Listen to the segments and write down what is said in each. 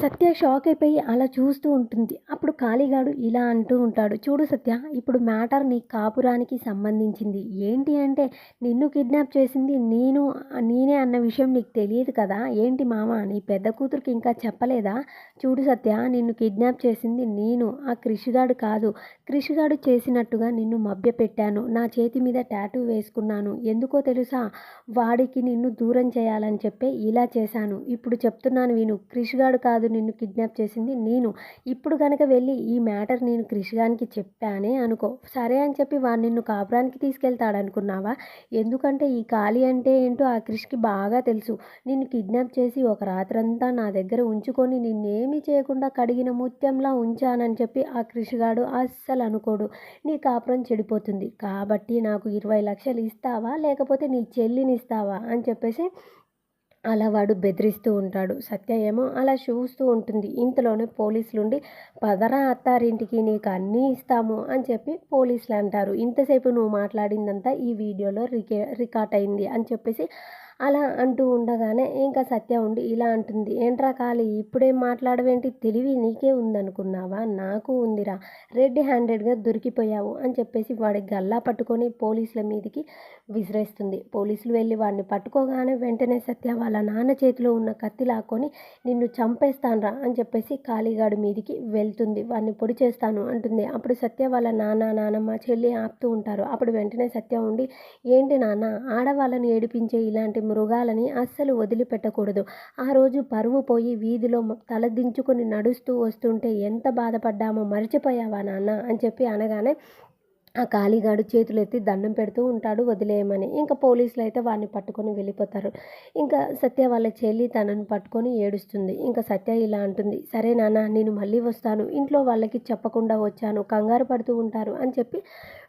సత్య shock అయిపోయి అలా చూస్తూ ఉంటుంది. అప్పుడు కాళీగాడు ఇలా అంటూ ఉంటాడు. చూడు సత్య, ఇప్పుడు మ్యాటర్ నీ కాపురానికి సంబంధించింది. ఏంటి అంటే నిన్ను కిడ్నాప్ చేసింది నేనే అన్న విషయం నీకు తెలియదు కదా. ఏంటి మామ, నీ పెద్ద కూతురికి ఇంకా చెప్పలేదా? చూడు సత్య, నిన్ను కిడ్నాప్ చేసింది నేను, ఆ క్రిష్గాడు కాదు. క్రిష్గాడు చేసినట్టుగా నిన్ను మభ్యపెట్టాను. నా చేతి మీద టాటూ వేసుకున్నాను. ఎందుకో తెలుసా? వాడికి నిన్ను దూరం చేయాలని చెప్పి ఇలా చేశాను. ఇప్పుడు చెప్తున్నాను విను. క్రిష్గాడు కాదు నిన్ను కిడ్నాప్ చేసింది నేను. ఇప్పుడు కనుక వెళ్ళి ఈ మ్యాటర్ నేను క్రిష్గానికి చెప్పానే అనుకో, సరే అని చెప్పి వాడు నిన్ను కాపురానికి తీసుకెళ్తాడనుకున్నావా? ఎందుకంటే ఈ కాళీ అంటే ఏంటో ఆ క్రిష్కి బాగా తెలుసు. నిన్ను కిడ్నాప్ చేసి ఒక రాత్రంతా నా దగ్గర ఉంచుకొని నిన్నేమీ చేయకుండా కడిగిన ముత్యంలా ఉంచానని చెప్పి ఆ క్రిష్గాడు అస్సలు అనుకోడు. నీ కాపురం చెడిపోతుంది. కాబట్టి నాకు 20 లక్షలు ఇస్తావా, లేకపోతే నీ చెల్లిని ఇస్తావా అని చెప్పేసి అలా వాడు బెదిరిస్తూ ఉంటాడు. సత్య ఏమో అలా చూస్తూ ఉంటుంది. ఇంతలోనే పోలీసులుండి, పదరా అత్తారింటికి, నీకు అన్నీ ఇస్తాము అని చెప్పి పోలీసులు అంటారు. ఇంతసేపు నువ్వు మాట్లాడిందంతా ఈ వీడియోలో రికార్డ్ అయింది అని చెప్పేసి అలా అంటూ ఉండగానే ఇంకా సత్య ఉండి ఇలా అంటుంది. ఏంట్రా కాళీ, ఇప్పుడేం మాట్లాడవేంటి? తెలివి నీకే ఉందనుకున్నావా? నాకు ఉందిరా. రెడ్ హ్యాండెడ్గా దొరికిపోయావు అని చెప్పేసి వాడి గల్లా పట్టుకొని పోలీసుల మీదకి విసిరేస్తుంది. పోలీసులు వెళ్ళి వాడిని పట్టుకోగానే వెంటనే సత్య వాళ్ళ నాన్న చేతిలో ఉన్న కత్తి లాక్కొని నిన్ను చంపేస్తాన్రా అని చెప్పేసి కాళీగాడి మీదికి వెళ్తుంది. వాడిని పొడి చేస్తాను అంటుంది. అప్పుడు సత్య వాళ్ళ నాన్న, నానమ్మ, చెల్లి ఆపుతూ ఉంటారు. అప్పుడు వెంటనే సత్య ఉండి, ఏంటి నాన్న, ఆడవాళ్ళని ఏడిపించే ఇలాంటి మృగాలని అస్సలు వదిలిపెట్టకూడదు. ఆ రోజు పరువు పోయి వీధిలో తలదించుకొని నడుస్తూ వస్తుంటే ఎంత బాధపడ్డామో మర్చిపోయావా నాన్న అని చెప్పి అనగానే ఆ కాళీగాడు చేతులెత్తి దండం పెడుతూ ఉంటాడు వదిలేయమని. ఇంకా పోలీసులు అయితే వాడిని పట్టుకొని వెళ్ళిపోతారు. ఇంకా సత్య వాళ్ళ చెల్లి తనని పట్టుకొని ఏడుస్తుంది. ఇంకా సత్య ఇలా అంటుంది, సరే నాన్న, నేను మళ్ళీ వస్తాను. ఇంట్లో వాళ్ళకి చెప్పకుండా వచ్చాను, కంగారు పడుతూ ఉంటారు అని చెప్పి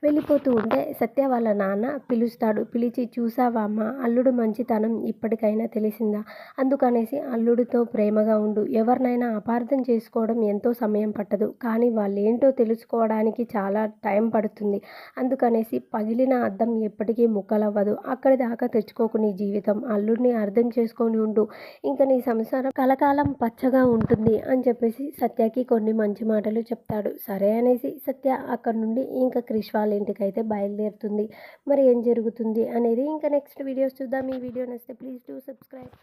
వెళ్ళిపోతూ ఉంటే సత్య వాళ్ళ నాన్న పిలుస్తాడు. పిలిచి, చూసావా అమ్మ, అల్లుడు మంచితనం ఇప్పటికైనా తెలిసిందా? అందుకనేసి అల్లుడితో ప్రేమగా ఉండు. ఎవరినైనా అపార్థం చేసుకోవడం ఎంతో సమయం పట్టదు, కానీ వాళ్ళేంటో తెలుసుకోవడానికి చాలా టైం పడుతుంది. అందుకనేసి పగిలిన అద్దం ఎప్పటికీ ముక్కలవ్వదు. అక్కడి దాకా తెచ్చుకోకు నీ జీవితం. అల్లుడిని అర్థం చేసుకొని ఉండు. ఇంకా నీ సంసారం కలకాలం పచ్చగా ఉంటుంది అని చెప్పేసి సత్యకి కొన్ని మంచి మాటలు చెప్తాడు. సరే అనేసి సత్య అక్కడి నుండి ఇంకా క్రిష్ వాళ్ళ ఇంటికైతే బయలుదేరుతుంది. మరి ఏం జరుగుతుంది అనేది ఇంకా నెక్స్ట్ వీడియోస్ చూద్దాం. ఈ వీడియో నచ్చితే ప్లీజ్ డూ సబ్స్క్రైబ్.